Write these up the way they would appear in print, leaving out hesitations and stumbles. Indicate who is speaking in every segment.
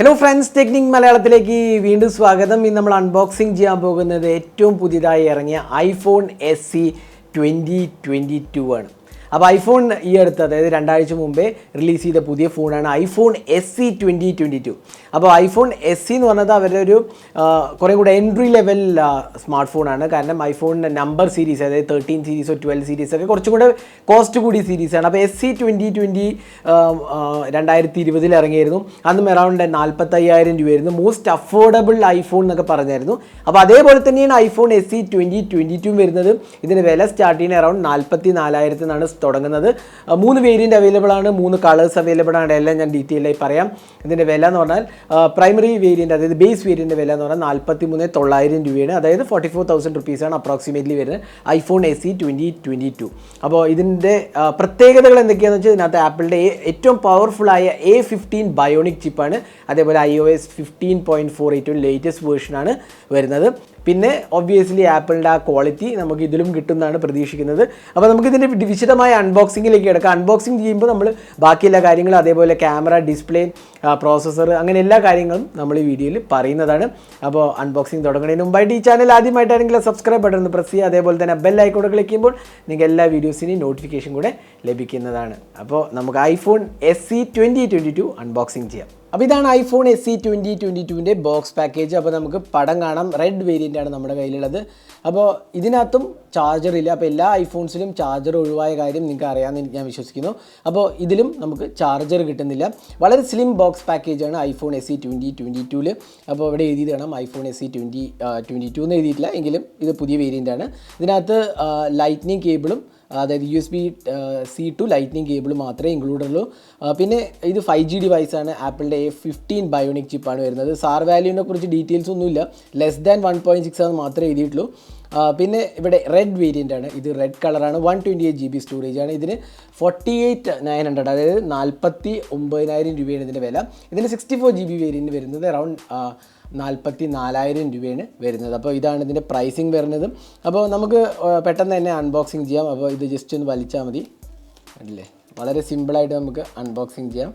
Speaker 1: Hello friends, Technique മലയാളത്തിലേക്ക് വീണ്ടും സ്വാഗതം. ഇന്ന് നമ്മൾ അൺബോക്സിംഗ് ചെയ്യാൻ പോകുന്നത് ഏറ്റവും പുതിയതായി ഇറങ്ങിയ iPhone SE 2022 ആണ്. അപ്പോൾ ഐഫോൺ ഈ അടുത്ത് അതായത് 2 ആഴ്ച മുമ്പേ റിലീസ് ചെയ്ത പുതിയ ഫോണാണ് iPhone SE 2022. അപ്പോൾ iPhone SE എന്ന് പറഞ്ഞത് അവരുടെ ഒരു കുറേ കൂടെ എൻട്രി ലെവൽ സ്മാർട്ട് ഫോണാണ്. കാരണം ഐഫോൺ നമ്പർ സീരീസ് അതായത് 13 സീരീസോ 12 സീരീസ് ഒക്കെ കുറച്ചും കൂടെ കോസ്റ്റ് കൂടിയ സീരീസാണ്. അപ്പോൾ SE 2020 2020 ഇറങ്ങിയായിരുന്നു. അന്നും അറൗണ്ട് 45,000 രൂപയായിരുന്നു. മോസ്റ്റ് അഫോർഡബിൾ ഐഫോൺ എന്നൊക്കെ പറഞ്ഞായിരുന്നു. അപ്പോൾ അതേപോലെ തന്നെയാണ് iPhone SE 2022 വരുന്നത്. ഇതിൻ്റെ വില സ്റ്റാർട്ട് ചെയ്യുന്ന അറൗണ്ട് 44,000 എന്നാണ് തുടങ്ങുന്നത്. 3 വേരിയൻ്റ് അവൈലബിൾ ആണ്, 3 കളേഴ്സ് അവൈലബിൾ ആണ്. എല്ലാം ഞാൻ ഡീറ്റെയിൽ ആയി പറയാം. ഇതിൻ്റെ വില എന്ന് പറഞ്ഞാൽ പ്രൈമറി വേരിയൻ്റ് അതായത് ബേസ് വേരിയൻ്റെ വില എന്ന് പറഞ്ഞാൽ 43,900 രൂപയാണ്. അതായത് 44,000 റുപ്പീസാണ് അപ്രോക്സിമേറ്റ്ലി വരുന്നത് iPhone SE 2022. അപ്പോൾ ഇതിൻ്റെ പ്രത്യേകതകൾ എന്തൊക്കെയാണെന്ന് വെച്ചാൽ ഇതിനകത്ത് ആപ്പിളിൻ്റെ ഏറ്റവും പവർഫുള്ളായ A15 Bionic ചിപ്പാണ്. അതേപോലെ iOS 15.4 ഏറ്റവും ലേറ്റസ്റ്റ് വേർഷനാണ് വരുന്നത്. പിന്നെ ഒബ്വിയസ്ലി ആപ്പിളിൻ്റെ ആ ക്വാളിറ്റി നമുക്ക് ഇതിലും കിട്ടുമെന്നാണ് പ്രതീക്ഷിക്കുന്നത്. അപ്പോൾ നമുക്കിതിൻ്റെ വിശദമായ അൺബോക്സിങ്ങിലേക്ക് കിടക്കാം. അൺബോക്സിങ് ചെയ്യുമ്പോൾ നമ്മൾ ബാക്കിയെല്ലാ കാര്യങ്ങളും അതേപോലെ ക്യാമറ, ഡിസ്പ്ലേ, പ്രോസസ്സർ അങ്ങനെ എല്ലാ കാര്യങ്ങളും നമ്മൾ ഈ വീഡിയോയിൽ പറയുന്നതാണ്. അപ്പോൾ അൺബോക്സിങ് തുടങ്ങുന്നതിന് മുമ്പായിട്ട് ഈ ചാനൽ ആദ്യമായിട്ടാണെങ്കിൽ സബ്സ്ക്രൈബ് ബട്ടൺ ഒന്ന് പ്രസ് ചെയ്യുക. അതേപോലെ തന്നെ ബെൽ ഐക്കോൺ ക്ലിക്ക് ചെയ്യുമ്പോൾ നിങ്ങൾക്ക് എല്ലാ വീഡിയോസിനെയും നോട്ടിഫിക്കേഷൻ കൂടെ ലഭിക്കുന്നതാണ്. അപ്പോൾ നമുക്ക് iPhone SE 2022 അൺബോക്സിങ് ചെയ്യാം. അപ്പോൾ ഇതാണ് iPhone SE 2022ൻ്റെ ബോക്സ് പാക്കേജ്. അപ്പോൾ നമുക്ക് പടം കാണാം. റെഡ് വേരിയൻ്റ് ആണ് നമ്മുടെ കയ്യിലുള്ളത്. അപ്പോൾ ഇതിനകത്തും ചാർജർ ഇല്ല. അപ്പോൾ എല്ലാ ഐഫോൺസിലും ചാർജർ ഒഴിവായ കാര്യം നിങ്ങൾക്ക് അറിയാമെന്ന് ഞാൻ വിശ്വസിക്കുന്നു. അപ്പോൾ ഇതിലും നമുക്ക് ചാർജർ കിട്ടുന്നില്ല. വളരെ സ്ലിം ബോക്സ് പാക്കേജാണ് iPhone SE 2022ൽ. അപ്പോൾ ഇവിടെ എഴുതിയത് കാണാം iPhone SE 2022 എന്ന് എഴുതിയിട്ടില്ല, എങ്കിലും ഇത് പുതിയ വേരിയൻ്റാണ്. ഇതിനകത്ത് ലൈറ്റ്നിങ് കേബിളും അതായത് USB-C to ലൈറ്റ്നിങ് കേബിൾ മാത്രമേ ഇൻക്ലൂഡ് ഉള്ളൂ. പിന്നെ ഇത് 5G ഡിവൈസാണ്. ആപ്പിളിൻ്റെ A15 Bionic ചിപ്പാണ് വരുന്നത്. സാർ വാല്യൂവിനെ കുറിച്ച് ഡീറ്റെയിൽസ് ഒന്നുമില്ല. ലെസ് ദാൻ 1.6 എന്ന് മാത്രമേ എഴുതിയിട്ടുള്ളൂ. പിന്നെ ഇവിടെ റെഡ് വേരിയൻ്റ് ആണ്. ഇത് റെഡ് കളറാണ്. 128 GB സ്റ്റോറേജാണ്. ഇതിന് 48,900 അതായത് 49,000 രൂപയാണ് ഇതിൻ്റെ വില. ഇതിന് 64 GB വേരിയൻ്റ് വരുന്നത് അറൗണ്ട് 44,000 രൂപയാണ് വരുന്നത്. അപ്പോൾ ഇതാണ് ഇതിൻ്റെ പ്രൈസിങ് വരുന്നത്. അപ്പോൾ നമുക്ക് പെട്ടെന്ന് തന്നെ അൺബോക്സിങ് ചെയ്യാം. അപ്പോൾ ഇത് ജസ്റ്റ് ഒന്ന് വലിച്ചാൽ മതി. അല്ലേ, വളരെ സിമ്പിളായിട്ട് നമുക്ക് അൺബോക്സിങ് ചെയ്യാം.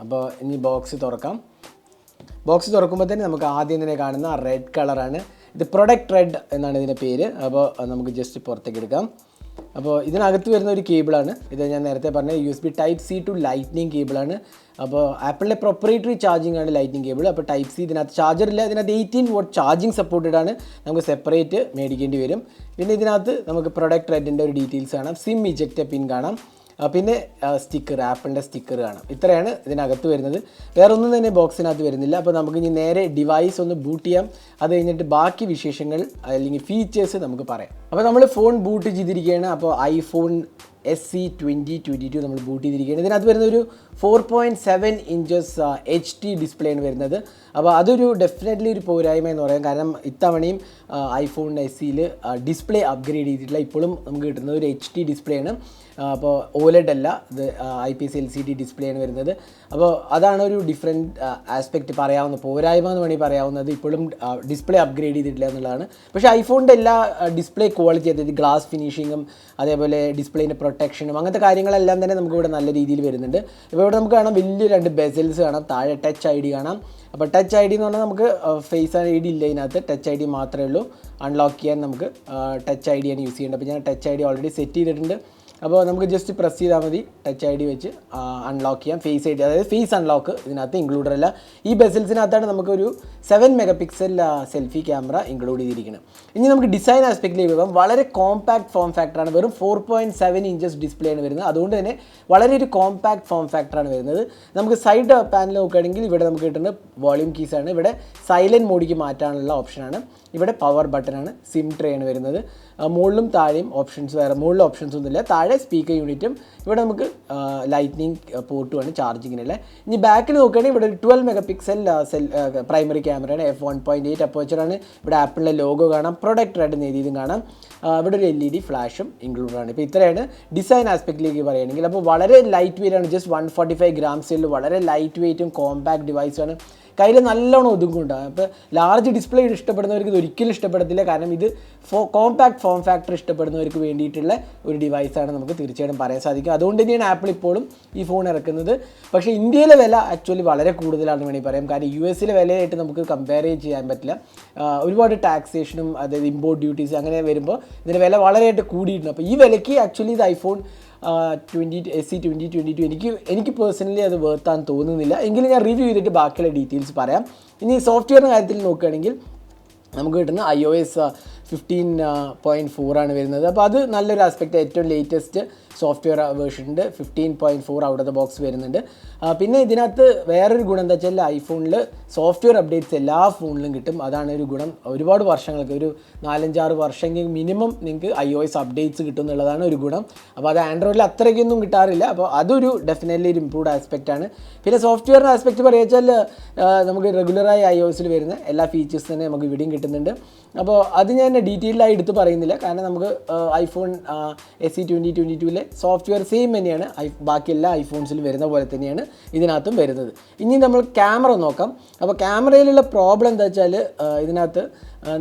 Speaker 1: അപ്പോൾ ഇനി ബോക്സ് തുറക്കാം. ബോക്സ് തുറക്കുമ്പോൾ തന്നെ നമുക്ക് ആദ്യം തന്നെ കാണുന്ന റെഡ് കളറാണ്. ഇത് പ്രൊഡക്റ്റ് റെഡ് എന്നാണ് ഇതിൻ്റെ പേര്. അപ്പോൾ നമുക്ക് ജസ്റ്റ് പുറത്തേക്ക് എടുക്കാം. അപ്പോൾ ഇതിനകത്ത് വരുന്ന ഒരു കേബിളാണ്. ഇത് ഞാൻ നേരത്തെ പറഞ്ഞ USB Type-C to ലൈറ്റ്നിങ് കേബിളാണ്. അപ്പോൾ ആപ്പിളിൻ്റെ പ്രൊപ്പറേറ്ററി ചാർജിങ് ആണ് ലൈറ്റ്നിങ് കേബിൾ. അപ്പോൾ Type-C ഇതിനകത്ത് ചാർജർ ഇല്ല. ഇതിനകത്ത് 18 watt ചാർജിങ് സപ്പോർട്ടഡ് ആണ്. നമുക്ക് സെപ്പറേറ്റ് മേടിക്കേണ്ടി വരും. പിന്നെ ഇതിനകത്ത് നമുക്ക് പ്രൊഡക്റ്റ് റെഡിൻ്റെ ഒരു ഡീറ്റെയിൽസ് കാണാം. സിം ഇജക്റ്റ് പിൻ കാണാം. പിന്നെ സ്റ്റിക്കർ, ആപ്പിളിൻ്റെ സ്റ്റിക്കർ കാണാം. ഇത്രയാണ് ഇതിനകത്ത് വരുന്നത്. വേറൊന്നും തന്നെ ബോക്സിനകത്ത് വരുന്നില്ല. അപ്പോൾ നമുക്ക് ഇനി നേരെ ഡിവൈസ് ഒന്ന് ബൂട്ട് ചെയ്യാം. അത് കഴിഞ്ഞിട്ട് ബാക്കി വിശേഷങ്ങൾ അല്ലെങ്കിൽ ഫീച്ചേഴ്സ് നമുക്ക് പറയാം. അപ്പോൾ നമ്മൾ ഫോൺ ബൂട്ട് ചെയ്തിരിക്കുകയാണ്. അപ്പോൾ iPhone SE 2022 നമ്മൾ ബൂട്ട് ചെയ്തിരിക്കുകയാണ്. ഇതിനകത്ത് വരുന്നൊരു 4.7 ഇഞ്ചസ് HD ഡിസ്പ്ലേ ആണ് വരുന്നത്. അപ്പോൾ അതൊരു ഡെഫിനറ്റ്ലി ഒരു പോരായ്മ എന്ന് പറയാം. കാരണം ഇത്തവണയും iPhone SEയിൽ ഡിസ്പ്ലേ അപ്ഗ്രേഡ് ചെയ്തിട്ടില്ല. ഇപ്പോഴും നമുക്ക് കിട്ടുന്നത് ഒരു HD ഡിസ്പ്ലേ ആണ്. അപ്പോൾ OLED അല്ല, ഇത് IPS LCD ഡിസ്പ്ലേ ആണ് വരുന്നത്. അപ്പോൾ അതാണ് ഒരു ഡിഫറെൻറ്റ് ആസ്പെക്റ്റ് പറയാവുന്ന പോരായ്മ എന്ന് വേണമെങ്കിൽ പറയാവുന്നത്. ഇപ്പോഴും ഡിസ്പ്ലേ അപ്ഗ്രേഡ് ചെയ്തിട്ടില്ല എന്നുള്ളതാണ്. പക്ഷേ ഐഫോണിൻ്റെ എല്ലാ ഡിസ്പ്ലേ ക്വാളിറ്റി അതായത് ഗ്ലാസ് ഫിനിഷിങ്ങും അതേപോലെ ഡിസ്പ്ലേൻ്റെ പ്രൊട്ടക്ഷനും അങ്ങനത്തെ കാര്യങ്ങളെല്ലാം തന്നെ നമുക്ക് ഇവിടെ നല്ല രീതിയിൽ വരുന്നുണ്ട്. ഇപ്പോൾ ഇവിടെ നമുക്ക് കാണാം വലിയ 2 ബെസൽസ് കാണാം. താഴെ ടച്ച് ID കാണാം. അപ്പോൾ ടച്ച് ID എന്ന് പറഞ്ഞാൽ നമുക്ക് ഫേസ് ID ഇല്ല ഇതിനകത്ത്. ടച്ച് ID മാത്രമേ ഉള്ളൂ. അൺലോക്ക് ചെയ്യാൻ നമുക്ക് ടച്ച് ID ആണ് യൂസ് ചെയ്യേണ്ടത്. അപ്പോൾ ഞാൻ ടച്ച് ID ഓൾറെഡി സെറ്റ് ചെയ്തിട്ടുണ്ട്. അപ്പോൾ നമുക്ക് ജസ്റ്റ് പ്രസ് ചെയ്താൽ മതി. ടച്ച് ID വെച്ച് അൺലോക്ക് ചെയ്യാം. ഫേസ് ID അതായത് ഫേസ് അൺലോക്ക് ഇതിനകത്ത് ഇൻക്ലൂഡഡ് അല്ല. ഈ ബെസൽസിനകത്താണ് നമുക്കൊരു 7 മെഗാപിക്സൽ സെൽഫി ക്യാമറ ഇൻക്ലൂഡ് ചെയ്തിരിക്കുന്നത്. ഇനി നമുക്ക് ഡിസൈൻ ആസ്പെക്റ്റിലേക്ക് പോകാം. വളരെ കോമ്പാക്ട് ഫോം ഫാക്ടറാണ്. വെറും 4.7 ഇഞ്ചസ് ഡിസ്പ്ലേ ആണ് വരുന്നത്. അതുകൊണ്ട് തന്നെ വളരെ ഒരു കോമ്പാക്ട് ഫോം ഫാക്ടറാണ് വരുന്നത്. നമുക്ക് സൈഡ് പാനൽ നോക്കുകയാണെങ്കിൽ ഇവിടെ നമുക്ക് കിട്ടുന്നത് വോളിയം കീസാണ്. ഇവിടെ സൈലൻറ്റ് മോഡിക്ക് മാറ്റാനുള്ള ഓപ്ഷനാണ്. ഇവിടെ പവർ ബട്ടനാണ്. സിം ട്രേ ആണ് വരുന്നത്. മുകളിലും താഴെയും ഓപ്ഷൻസ് വേറെ മുകളിൽ ഓപ്ഷൻസ് ഒന്നുമില്ല. താഴെ സ്പീക്കർ യൂണിറ്റും ഇവിടെ നമുക്ക് ലൈറ്റ്നിങ് പോർട്ടുമാണ് ചാർജിങ്ങിനുള്ള. ഇനി ബാക്കിൽ നോക്കുകയാണെങ്കിൽ ഇവിടെ ഒരു 12 മെഗാപിക്സൽ പ്രൈമറി ക്യാമറയാണ്. f1.8 അപ്പേച്ചറാണ്. ഇവിടെ ആപ്പിളിൻ്റെ ലോഗോ കാണാം. പ്രൊഡക്റ്റ് റെഡ് എന്ന് എഴുതിയതും കാണാം. ഇവിടെ ഒരു LED ഫ്ലാഷും ഇൻക്ലൂഡ് ആണ്. ഇപ്പോൾ ഇത്രയാണ് ഡിസൈൻ ആസ്പെക്റ്റിലേക്ക് പറയുകയാണെങ്കിൽ. അപ്പോൾ വളരെ ലൈറ്റ് വെയിറ്റ് ആണ്. ജസ്റ്റ് 145 ഗ്രാംസിൽ വളരെ ലൈറ്റ് വെയിറ്റും കോമ്പാക്ട് ഡിവൈസാണ്. കയ്യിൽ നല്ലോണം ഒതുങ്ങുണ്ടാകും. അപ്പോൾ ലാർജ് ഡിസ്പ്ലേ ഇഷ്ടപ്പെടുന്നവർക്ക് ഇത് ഒരിക്കലും ഇഷ്ടപ്പെടത്തില്ല. കാരണം ഇത് കോമ്പാക്ട് ഫോം ഫാക്ടർ ഇഷ്ടപ്പെടുന്നവർക്ക് വേണ്ടിയിട്ടുള്ള ഒരു ഡിവൈസാണ് നമുക്ക് തീർച്ചയായിട്ടും പറയാൻ സാധിക്കും. അതുകൊണ്ട് തന്നെയാണ് ആപ്പിൾ ഇപ്പോഴും ഈ ഫോൺ ഇറക്കുന്നത്. പക്ഷേ ഇന്ത്യയിലെ വില ആക്ച്വലി വളരെ കൂടുതലാണെന്ന് വേണമെങ്കിൽ പറയാം. കാരണം US വിലയായിട്ട് നമുക്ക് കമ്പയർ ചെയ്യാൻ പറ്റില്ല. ഒരുപാട് ടാക്സേഷനും അതായത് ഇമ്പോർട്ട് ഡ്യൂട്ടീസ് അങ്ങനെ വരുമ്പോൾ ഇതിൻ്റെ വില വളരെയായിട്ട് കൂടിയിട്ടുണ്ട്. അപ്പോൾ ഈ വിലയ്ക്ക് ആക്ച്വലി ഇത് iPhone SE 2022 എനിക്ക് പേഴ്സണലി അത് വേർത്താന്ന് തോന്നുന്നില്ല. എങ്കിലും ഞാൻ റിവ്യൂ ചെയ്തിട്ട് ബാക്കിയുള്ള ഡീറ്റെയിൽസ് പറയാം. ഇനി സോഫ്റ്റ്വെയറിൻ്റെ കാര്യത്തിൽ നോക്കുകയാണെങ്കിൽ നമുക്ക് കിട്ടുന്ന iOS 15.4 ആണ് വരുന്നത്. അപ്പോൾ അത് നല്ലൊരു ആസ്പെക്റ്റ്. ഏറ്റവും ലേറ്റസ്റ്റ് സോഫ്റ്റ്വെയർ വേർഷനുണ്ട്. 15.4 ഔട്ട് ഓഫ് ദ ബോക്സ് വരുന്നുണ്ട്. പിന്നെ ഇതിനകത്ത് വേറൊരു ഗുണം എന്താ വെച്ചാൽ ഐഫോണിൽ സോഫ്റ്റ്വെയർ അപ്ഡേറ്റ്സ് എല്ലാ ഫോണിലും കിട്ടും. അതാണ് ഒരു ഗുണം. ഒരുപാട് വർഷങ്ങൾക്ക് ഒരു 4-5-6 വർഷമെങ്കിൽ മിനിമം നിങ്ങൾക്ക് iOS അപ്ഡേറ്റ്സ് കിട്ടും എന്നുള്ളതാണ് ഒരു ഗുണം. അപ്പോൾ അത് ആൻഡ്രോയിഡിൽ അത്രയ്ക്കൊന്നും കിട്ടാറില്ല. അപ്പോൾ അതൊരു ഡെഫിനറ്റ്ലി ഒരു ഇംപ്രൂവ്ഡ് ആസ്പെക്റ്റാണ്. പിന്നെ സോഫ്റ്റ്വെയറിൻ്റെ ആസ്പെക്റ്റ് പറയുക വെച്ചാൽ നമുക്ക് റെഗുലറായി iOSൽ വരുന്ന എല്ലാ ഫീച്ചേഴ്സ് തന്നെ നമുക്ക് ഇവിടെയും കിട്ടുന്നുണ്ട്. അപ്പോൾ അത് ഞാൻ ഡീറ്റെയിൽഡായി എടുത്ത് പറയുന്നില്ല. കാരണം നമുക്ക് iPhone SE 2022 സോഫ്റ്റ്വെയർ സെയിം തന്നെയാണ്. ബാക്കി എല്ലാ ഐഫോൺസിലും വരുന്ന പോലെ തന്നെയാണ് ഇതിനകത്തും വരുന്നത്. ഇനി നമ്മൾ ക്യാമറ നോക്കാം. അപ്പോൾ ക്യാമറയിലുള്ള പ്രോബ്ലം എന്താ വെച്ചാൽ ഇതിനകത്ത്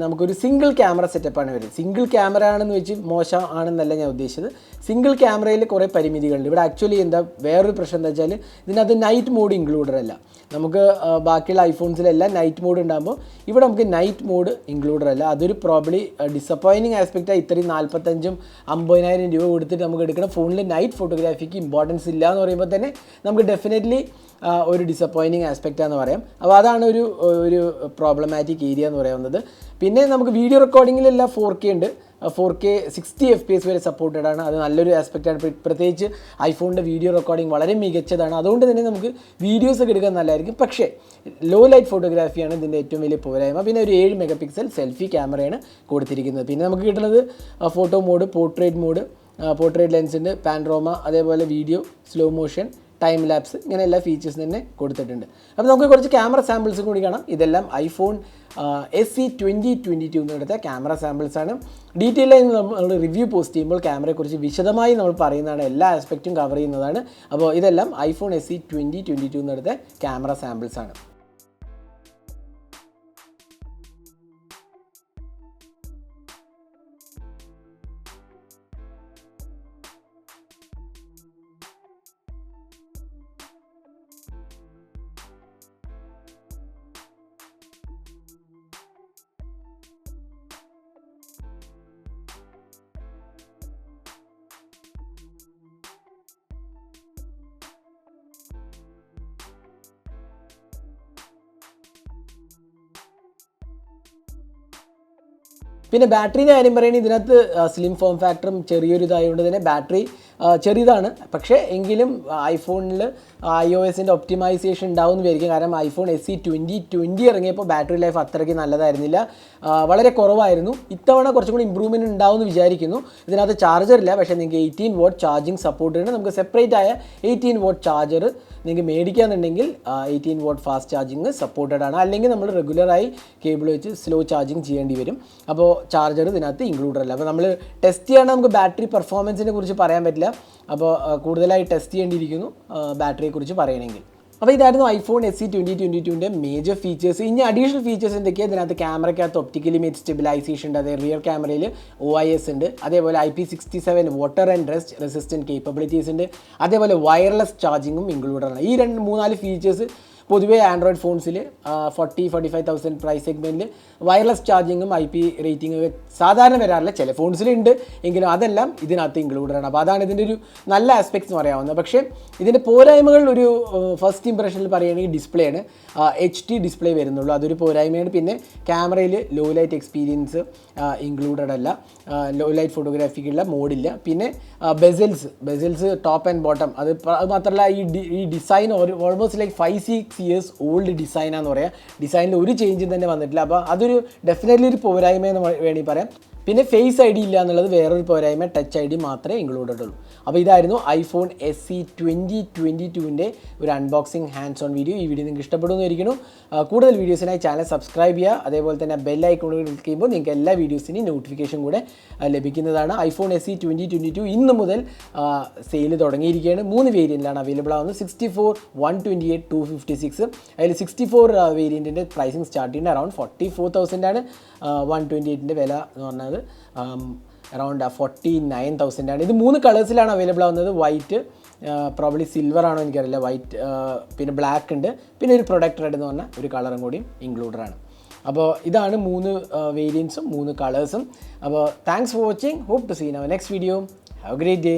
Speaker 1: നമുക്കൊരു സിംഗിൾ ക്യാമറ സെറ്റപ്പാണ് വരുന്നത്. സിംഗിൾ ക്യാമറ ആണെന്ന് വെച്ച് മോശം ആണെന്നല്ല ഞാൻ ഉദ്ദേശിച്ചത്. സിംഗിൾ ക്യാമറയിൽ കുറേ പരിമിതികളുണ്ട്. ഇവിടെ ആക്ച്വലി എന്താ വേറൊരു പ്രശ്നം എന്താ വെച്ചാൽ ഇതിനകത്ത് നൈറ്റ് മോഡ് ഇൻക്ലൂഡഡ് അല്ല. നമുക്ക് ബാക്കിയുള്ള ഐഫോൺസിലെല്ലാം നൈറ്റ് മോഡ് ഉണ്ടാകുമ്പോൾ ഇവിടെ നമുക്ക് നൈറ്റ് മോഡ് ഇൻക്ലൂഡഡ് അല്ല. അതൊരു പ്രോബ്ലി ഡിസപ്പോയിൻറ്റിങ് ആസ്പെക്റ്റാണ്. ഇത്രയും 45,000-50,000 രൂപ കൊടുത്തിട്ട് നമുക്ക് എടുക്കുന്ന ഫോണിൽ നൈറ്റ് ഫോട്ടോഗ്രാഫിക്ക് ഇമ്പോർട്ടൻസ് ഇല്ല എന്ന് പറയുമ്പോൾ തന്നെ നമുക്ക് ഡെഫിനറ്റ്ലി ഒരു ഡിസപ്പോയിൻറ്റിങ് ആസ്പെക്റ്റാന്ന് പറയാം. അപ്പോൾ അതാണ് ഒരു പ്രോബ്ലമാറ്റിക് ഏരിയ എന്ന് പറയുന്നത്. പിന്നെ നമുക്ക് വീഡിയോ റെക്കോർഡിങ്ങിലെല്ലാം 4K ഉണ്ട്. 4K 60 FPS വരെ സപ്പോർട്ടഡ് ആണ്. അത് നല്ലൊരു ആസ്പെക്റ്റാണ്. പ്രത്യേകിച്ച് ഐഫോണിൻ്റെ വീഡിയോ റെക്കോർഡിംഗ് വളരെ മികച്ചതാണ്. അതുകൊണ്ട് തന്നെ നമുക്ക് വീഡിയോസ് ഒക്കെ എടുക്കാൻ നല്ലതായിരിക്കും. പക്ഷേ ലോ ലൈറ്റ് ഫോട്ടോഗ്രാഫിയാണ് ഇതിൻ്റെ ഏറ്റവും വലിയ പോരായ്മ. പിന്നെ ഒരു 7 MP സെൽഫി ക്യാമറയാണ് കൊടുത്തിരിക്കുന്നത്. പിന്നെ നമുക്ക് കിട്ടുന്നത് ഫോട്ടോ മോഡ്, പോർട്രേറ്റ് ലെൻസുണ്ട്, പാൻഡ്രോമ, അതേപോലെ video, slow motion, time lapse, ഇങ്ങനെ എല്ലാ ഫീച്ചേഴ്സും തന്നെ കൊടുത്തിട്ടുണ്ട്. അപ്പോൾ നമുക്ക് കുറച്ച് ക്യാമറ സാമ്പിൾസ് കൂടി കാണാം. ഇതെല്ലാം iPhone SE 2022 എടുത്ത ക്യാമറ സാമ്പിൾസ് ആണ്. ഡീറ്റെയിൽ ആയി നമ്മൾ റിവ്യൂ പോസ്റ്റ് ചെയ്യുമ്പോൾ ക്യാമറയെക്കുറിച്ച് വിശദമായി നമ്മൾ പറയുന്നതാണ്. എല്ലാ ആസ്പെക്റ്റും കവർ ചെയ്യുന്നതാണ്. അപ്പോൾ ഇതെല്ലാം iPhone SE 2022 എടുത്ത ക്യാമറ സാമ്പിൾസ് ആണ്. പിന്നെ ബാറ്ററിൻ്റെ കാര്യം പറയുകയാണെങ്കിൽ ഇതിനകത്ത് സ്ലിം ഫോം ഫാക്ടറും ചെറിയൊരു ഇതായതുകൊണ്ട് തന്നെ ബാറ്ററി ചെറിയതാണ്. പക്ഷേ എങ്കിലും ഐഫോണിൽ iOSൻ്റെ ഒപ്റ്റിമൈസേഷൻ ഉണ്ടാവും എന്ന് വിചാരിക്കും. കാരണം iPhone SE 2020 ഇറങ്ങിയപ്പോൾ ബാറ്ററി ലൈഫ് അത്രയ്ക്ക് നല്ലതായിരുന്നില്ല, വളരെ കുറവായിരുന്നു. ഇത്തവണ കുറച്ചും കൂടി ഇമ്പ്രൂവ്മെൻറ്റ് ഉണ്ടാവും എന്ന് വിചാരിക്കുന്നു. ഇതിനകത്ത് ചാർജർ ഇല്ല. പക്ഷേ നിങ്ങൾക്ക് 18 വാട്ട് ചാർജിങ് സപ്പോർട്ട് ഉണ്ട്. നമുക്ക് സെപ്പറേറ്റ് ആയ 18 വാട്ട് ചാർജർ നിങ്ങൾക്ക് മേടിക്കുകയാണെന്നുണ്ടെങ്കിൽ 18 വാട്ട് ഫാസ്റ്റ് ചാർജിങ് സപ്പോർട്ടഡ് ആണ്. അല്ലെങ്കിൽ നമ്മൾ റെഗുലറായി കേബിൾ വെച്ച് സ്ലോ ചാർജിങ് ചെയ്യേണ്ടി വരും. അപ്പോൾ ചാർജർ ഇതിനകത്ത് ഇൻക്ലൂഡഡ് അല്ല. അപ്പോൾ നമ്മൾ ടെസ്റ്റ് ചെയ്യുകയാണെങ്കിൽ നമുക്ക് ബാറ്ററി പെർഫോമൻസിനെ കുറിച്ച് പറയാൻ പറ്റില്ല. അപ്പോൾ കൂടുതലായി ടെസ്റ്റ് ചെയ്യേണ്ടിയിരിക്കുന്നു ബാറ്ററിയെക്കുറിച്ച് പറയണമെങ്കിൽ. അപ്പോൾ ഇതായിരുന്നു iPhone SE 2022 മേജർ ഫീച്ചേഴ്സ്. ഇനി അഡീഷണൽ ഫീച്ചേഴ്സ് എന്തൊക്കെയാണ്? ഇതിനകത്ത് ക്യാമറയ്ക്കകത്ത് ഒപ്റ്റിക്കൽ ഇമേജ് സ്റ്റെബിലൈസേഷൻ ഉണ്ട്. അതായത് റിയർ ക്യാമറയിൽ OIS ഉണ്ട്. അതേപോലെ IP67 water and dust resistant capabilities ഉണ്ട്. അതേപോലെ വയർലെസ് ചാർജിങ്ങും ഇൻക്ലൂഡഡ് ആണ്. ഈ 2-3-4 ഫീച്ചേഴ്സ് പൊതുവേ ആൻഡ്രോയിഡ് ഫോൺസിൽ 40,000-45,000 പ്രൈസ് സെഗ്മെൻറ്റിൽ വയർലെസ് ചാർജിങ്ങും IP റേറ്റിംഗ് ഒക്കെ സാധാരണ വരാറില്ല. ചില ഫോൺസിലുണ്ട്, എങ്കിലും അതെല്ലാം ഇതിനകത്ത് ഇൻക്ലൂഡഡ് ആണ്. അപ്പോൾ അതാണ് ഇതിൻ്റെ ഒരു നല്ല ആസ്പെക്ട്സ് എന്ന് പറയാവുന്നത്. പക്ഷേ ഇതിൻ്റെ പോരായ്മകൾ ഒരു ഫസ്റ്റ് ഇംപ്രഷനിൽ പറയുകയാണെങ്കിൽ ഡിസ്പ്ലേ ആണ്. HD ഡിസ്പ്ലേ വരുന്നുള്ളൂ, അതൊരു പോരായ്മയാണ്. പിന്നെ ക്യാമറയിൽ ലോ ലൈറ്റ് എക്സ്പീരിയൻസ് ഇൻക്ലൂഡഡ് അല്ല, ലോ ലൈറ്റ് ഫോട്ടോഗ്രാഫിക്കുള്ള മോഡില്ല. പിന്നെ ബെസൽസ് ടോപ്പ് ആൻഡ് ബോട്ടം, അത് മാത്രമല്ല ഈ design almost like 5-6 years old ഡിസൈനാന്ന് പറയാം. ഡിസൈനിൽ ഒരു ചേഞ്ചും തന്നെ വന്നിട്ടില്ല. അപ്പോൾ അതൊരു ഡെഫിനറ്റ്ലി ഒരു പോരായ്മയെന്ന് വേണമെങ്കിൽ പറയാം. പിന്നെ ഫേസ് ഐ ഡി ഇല്ല എന്നുള്ളത് വേറൊരു പോരായ്മ, ടച്ച് ഐ ഡി മാത്രമേ ഇൻക്ലൂഡഡ് ഉള്ളൂ. അപ്പോൾ ഇതായിരുന്നു ഐഫോൺ SE 2022ൻ്റെ ഒരു അൺബോക്സിങ് ഹാൻഡ്സ് ഓൺ വീഡിയോ. ഈ വീഡിയോ നിങ്ങൾക്ക് ഇഷ്ടപ്പെടുന്നതായിരിക്കുന്നു. കൂടുതൽ വീഡിയോസിനായി ചാനൽ സബ്സ്ക്രൈബ് ചെയ്യുക. അതേപോലെ തന്നെ ബെൽ ഐക്കോണിൽ ക്ലിക്ക് ചെയ്യുമ്പോൾ നിങ്ങൾക്ക് എല്ലാ വീഡിയോസിൻ്റെയും നോട്ടിഫിക്കേഷൻ കൂടെ ലഭിക്കുന്നതാണ്. ഐഫോൺ SE 2022 ഇന്ന് മുതൽ സെയിൽ തുടങ്ങിയിരിക്കുകയാണ്. 3 വേരിയൻറ്റിലാണ് അവൈലബിൾ ആവുന്നത്. 64, 128, 256. അതിൽ 64 വേരിയൻറ്റിൻ്റെ പ്രൈസിങ് സ്റ്റാർട്ട് ചെയ്യുന്നത് അറൗണ്ട് 44,000 ആണ്. 128ൻ്റെ വില എന്ന് പറഞ്ഞത് അറൗണ്ട് 49,000 ആണ്. ഇത് 3 കളേഴ്സിലാണ് അവൈലബിൾ ആവുന്നത്. വൈറ്റ്, പ്രോബ്ലി സിൽവർ ആണോ എനിക്കറിയില്ല, വൈറ്റ്, പിന്നെ ബ്ലാക്ക് ഉണ്ട്, പിന്നെ ഒരു പ്രൊഡക്റ്റ് റെഡ് എന്ന് പറഞ്ഞാൽ ഒരു കളറും കൂടിയും ഇൻക്ലൂഡഡ് ആണ്. അപ്പോൾ ഇതാണ് 3 വേരിയൻസും 3 കളേഴ്സും. അപ്പോൾ thanks for watching. Hope to see in our next video. Have a great day.